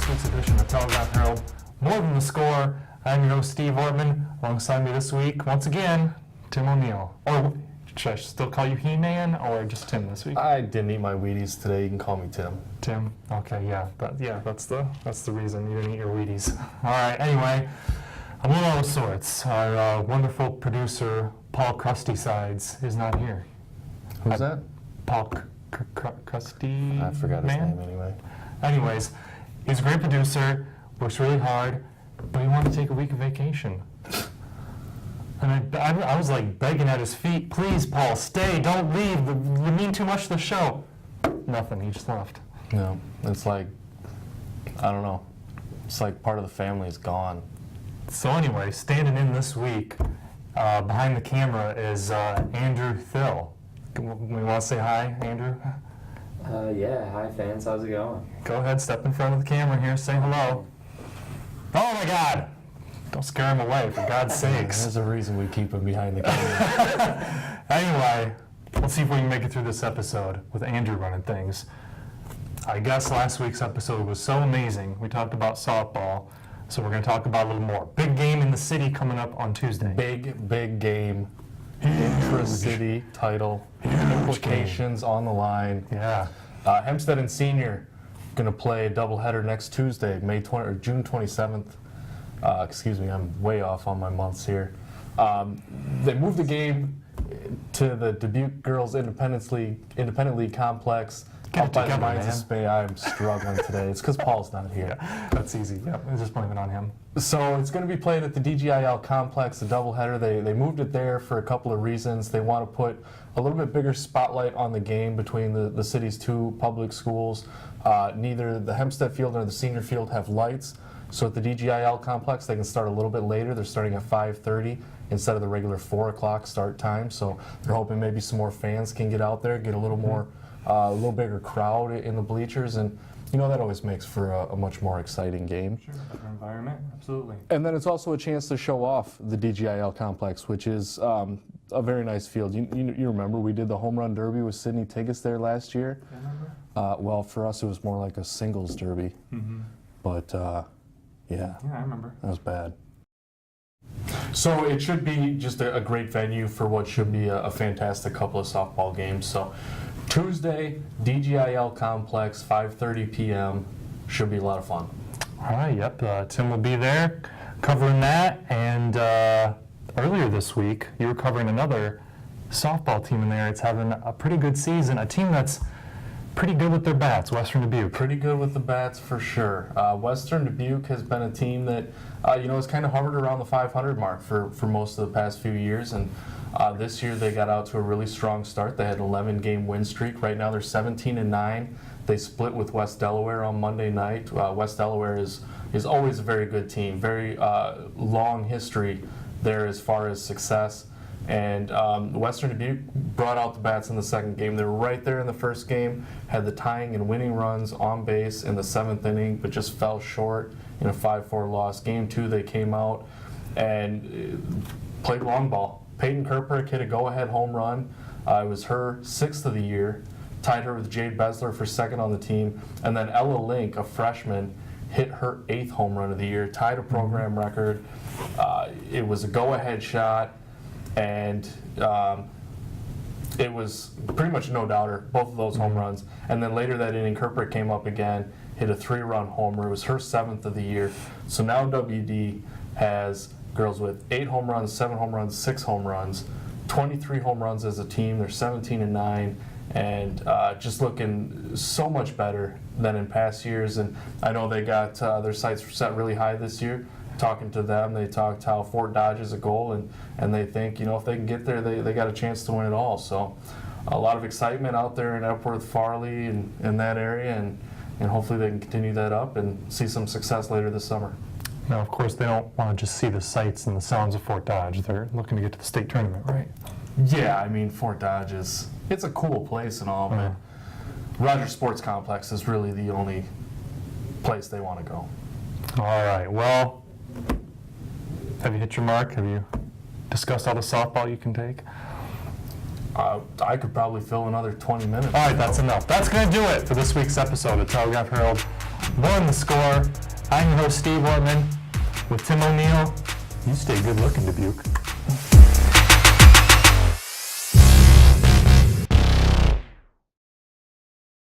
this week's edition of Telegraph Herald. More than the score. I'm your host, Steve Ortman. Alongside me this week, once again, Tim O'Neill. Or should I still call you He-Man, or just Tim this week? I didn't eat my Wheaties today. You can call me Tim. Tim. Okay, yeah, that's the reason you didn't eat your Wheaties. All right. Anyway, I'm a little out of sorts. Our wonderful producer, Paul Krusty Sides, is not here. Who's that? Paul Krusty. I forgot his Man? name anyway. Anyways, he's a great producer, works really hard, but he wanted to take a week of vacation. And I was like begging at his feet, please, Paul, stay, don't leave. You mean too much to the show. Nothing, he just left. No, it's like, I don't know. It's like part of the family is gone. So anyway, standing in this week, behind the camera is Andrew Thill. We want to say hi, Andrew? Yeah, hi fans, how's it going? Go ahead, step in front of the camera here, say hello. Oh my God! Don't scare him away, for God's sakes. There's a reason we keep him behind the camera. Anyway, let's see if we can make it through this episode with Andrew running things. I guess last week's episode was so amazing. We talked about softball, so we're going to talk about a little more. Big game in the city coming up on Tuesday. Big game. Intra-city title. Implications on the line. Yeah. Hempstead and Senior going to play a doubleheader next Tuesday, June 27th. Excuse me, I'm way off on my months here. They moved the game to the Dubuque Girls Independent League Complex. Get it Up by the together, Mines of man. Spey. I'm struggling today. It's because Paul's not here. Yeah, that's easy. Yeah, just blame it on him. So it's going to be played at the DGIL complex, the doubleheader. They moved it there for a couple of reasons. They want to put a little bit bigger spotlight on the game between the city's two public schools. Neither the Hempstead Field nor the Senior Field have lights. So at the DGIL complex, they can start a little bit later. They're starting at 5:30 instead of the regular 4 o'clock start time. So they're hoping maybe some more fans can get out there, get a little more, a little bigger crowd in the bleachers, and you know that always makes for a much more exciting game. Sure, better environment, absolutely. And then it's also a chance to show off the DGIL complex, which is a very nice field. You remember we did the home run derby with Sidney Tigas there last year? Remember? Well, for us it was more like a singles derby. Mm-hmm. But yeah, Yeah, I remember. that was bad. So it should be just a great venue for what should be a fantastic couple of softball games. So Tuesday, DGIL complex, 5:30 p.m. Should be a lot of fun. All right, yep. Tim will be there covering that. And earlier this week, you were covering another softball team in there. It's having a pretty good season. A team that's pretty good with their bats, Western Dubuque. Pretty good with the bats for sure. Western Dubuque has been a team that has kind of hovered around the 500 mark for most of the past few years, and this year they got out to a really strong start. They had an 11-game win streak. Right now they're 17-9. They split with West Delaware on Monday night. West Delaware is always a very good team, very long history there as far as success. And Western Dubuque brought out the bats in the second game. They were right there in the first game, had the tying and winning runs on base in the 7th inning, but just fell short in a 5-4 loss. Game 2, they came out and played long ball. Peyton Kirkbrink hit a go-ahead home run. It was her 6th of the year, tied her with Jade Besler for 2nd on the team. And then Ella Link, a freshman, hit her 8th home run of the year, tied a program record. It was a go-ahead shot. And it was pretty much no doubter, both of those home runs. And then later that inning, Kirkbrink came up again, hit a 3-run homer. It was her 7th of the year. So now WD has girls with 8 home runs, 7 home runs, 6 home runs, 23 home runs as a team. They're 17-9, and just looking so much better than in past years. And I know they got their sights set really high this year. Talking to them, they talked how Fort Dodge is a goal, and they think, if they can get there, they got a chance to win it all. So a lot of excitement out there in Epworth, Farley, and in that area, and hopefully they can continue that up and see some success later this summer. Now, of course, they don't want to just see the sights and the sounds of Fort Dodge. They're looking to get to the state tournament, right? Yeah, I mean, Fort Dodge it's a cool place and all, but Rogers Sports Complex is really the only place they want to go. All right, well, have you hit your mark? Have you discussed all the softball you can take? I could probably fill another 20 minutes. All right, that's enough. That's going to do it for this week's episode of Telegraph Herald. 1 The Score. I'm your host, Steve Ortman, with Tim O'Neill. You stay good looking, Dubuque.